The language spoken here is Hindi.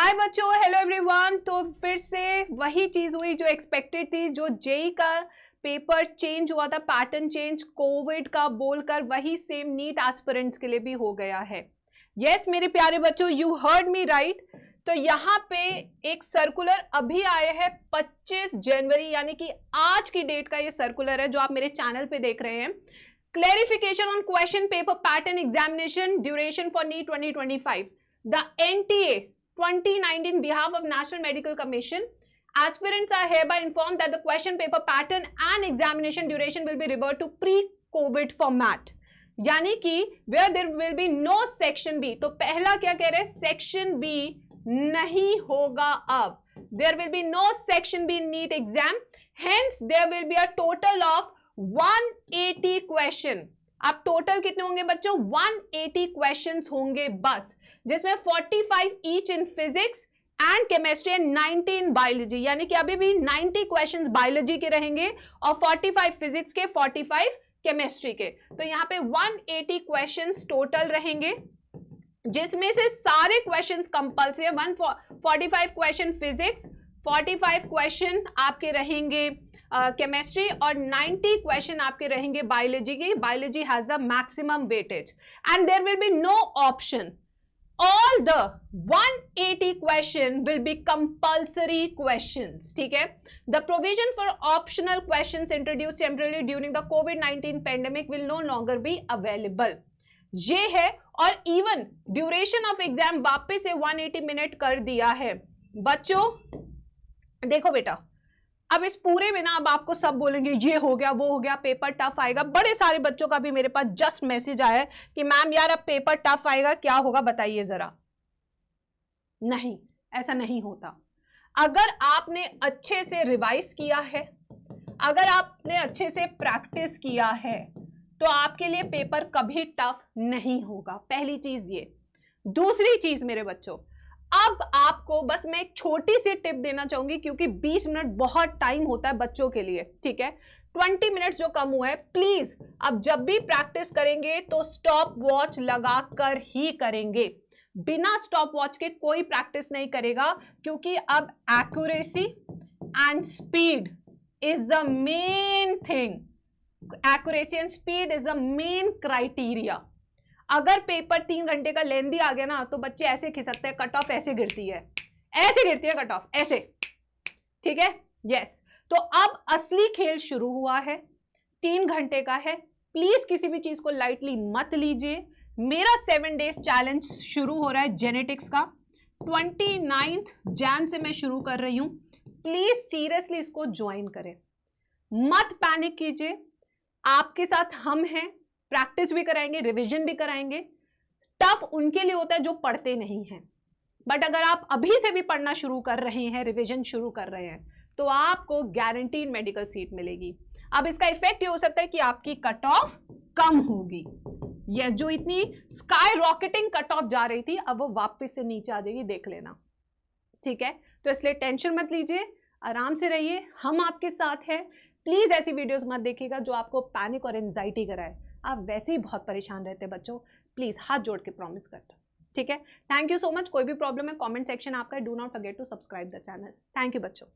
हाय बच्चों, हेलो एवरीवन। तो फिर से वही चीज हुई जो एक्सपेक्टेड थी, जो जेई का पेपर चेंज हुआ था, पैटर्न चेंज कोविड का बोलकर, वही सेम नीट एस्पिरेंट्स के लिए भी हो गया है। यस मेरे प्यारे बच्चों, यू हर्ड मी राइट। तो यहाँ पे एक सर्कुलर अभी आया है 25 जनवरी, यानी कि आज की डेट का ये सर्कुलर है जो आप मेरे चैनल पे देख रहे हैं। Clarification on question paper pattern examination duration for NEET 2025, the NTA 2019 behalf of National Medical Commission. Aspirants are hereby informed that the question paper pattern and examination duration will be revert to pre-COVID format. यानी कि where there will be no section B. तो पहला क्या कह रहे हैं, section B नहीं होगा अब. There will be no section B NEET exam. Hence there will be a total of 180 question. अब टोटल कितने होंगे बच्चों? 180 क्वेश्चंस होंगे बस, जिसमें 45 each in physics and chemistry and 90 in biology. यानी कि अभी भी 90 क्वेश्चंस बायोलॉजी के रहेंगे और 45 फिजिक्स के, 45 केमिस्ट्री के। तो यहाँ पे 180 क्वेश्चंस टोटल रहेंगे, जिसमें से सारे क्वेश्चंस कंपल्सरी है। 145 क्वेश्चन फिजिक्स, 45 क्वेश्चन आपके रहेंगे केमिस्ट्री और 90 क्वेश्चन आपके रहेंगे बायोलॉजी की। Biology has the maximum weightage and there will be no option. All the 180 question will be compulsory questions. ठीक है. The provision for optional questions introduced temporary during the कोविड-19 pandemic will no longer be available. ये है. और इवन ड्यूरेशन ऑफ एग्जाम वापस से 180 मिनट कर दिया है बच्चों. देखो बेटा, अब इस पूरे में ना अब आपको सब बोलेंगे ये हो गया, वो हो गया, पेपर टफ आएगा। बड़े सारे बच्चों का भी मेरे पास जस्ट मैसेज आया है कि मैम यार अब पेपर टफ आएगा, क्या होगा बताइए जरा। नहीं, ऐसा नहीं होता। अगर आपने अच्छे से रिवाइज किया है, अगर आपने अच्छे से प्रैक्टिस किया है, तो आपके लिए पेपर कभी टफ नहीं होगा। पहली चीज ये। दूसरी चीज मेरे बच्चों, अब आपको बस मैं एक छोटी सी टिप देना चाहूंगी, क्योंकि 20 मिनट बहुत टाइम होता है बच्चों के लिए। ठीक है, 20 मिनट्स जो कम हुआ है, प्लीज अब जब भी प्रैक्टिस करेंगे तो स्टॉप वॉच लगा कर ही करेंगे। बिना स्टॉप वॉच के कोई प्रैक्टिस नहीं करेगा, क्योंकि अब accuracy and speed is the main thing. Accuracy and speed is the main criteria. अगर पेपर 3 घंटे का लेंदी आ गया ना, तो बच्चे ऐसे खिसकते हैं, कट ऑफ ऐसे गिरती है, ऐसे गिरती है कट ऑफ, ऐसे. ठीक है. यस. तो अब असली खेल शुरू हुआ है, 3 घंटे का है. प्लीज किसी भी चीज को लाइटली मत लीजिए. मेरा 7 डेज चैलेंज शुरू हो रहा है जेनेटिक्स का. 29 जैन से मैं शुरू कर रही हूं. प्लीज सीरियसली इसको ज्वाइन करें, मत पैनिक कीजिए. आपके साथ हम हैं, प्रैक्टिस भी कराएंगे, रिवीजन भी कराएंगे. टफ उनके लिए होता है जो पढ़ते नहीं हैं, बट अगर आप अभी से भी पढ़ना शुरू कर रहे हैं, रिवीजन शुरू कर रहे हैं, तो आपको गारंटीड मेडिकल सीट मिलेगी. अब इसका इफेक्ट ये हो सकता है कि आपकी कट ऑफ कम होगी. ये जो इतनी स्काई रॉकेटिंग कट ऑफ जा रही थी, अब वो वापस से नीचे आ जाएगी, देख लेना. ठीक है. तो इसलिए टेंशन मत लीजिए, आराम से रहिए, हम आपके साथ हैं. प्लीज ऐसी वीडियोस मत देखिएगा जो आपको पैनिक और एंजाइटी कराए. आप वैसे ही बहुत परेशान रहते हैं बच्चों. प्लीज हाथ जोड़ के प्रॉमिस करता. ठीक है. Thank you so much. कोई भी प्रॉब्लम है, कमेंट सेक्शन आपका. Do not forget to subscribe the channel. Thank you बच्चों.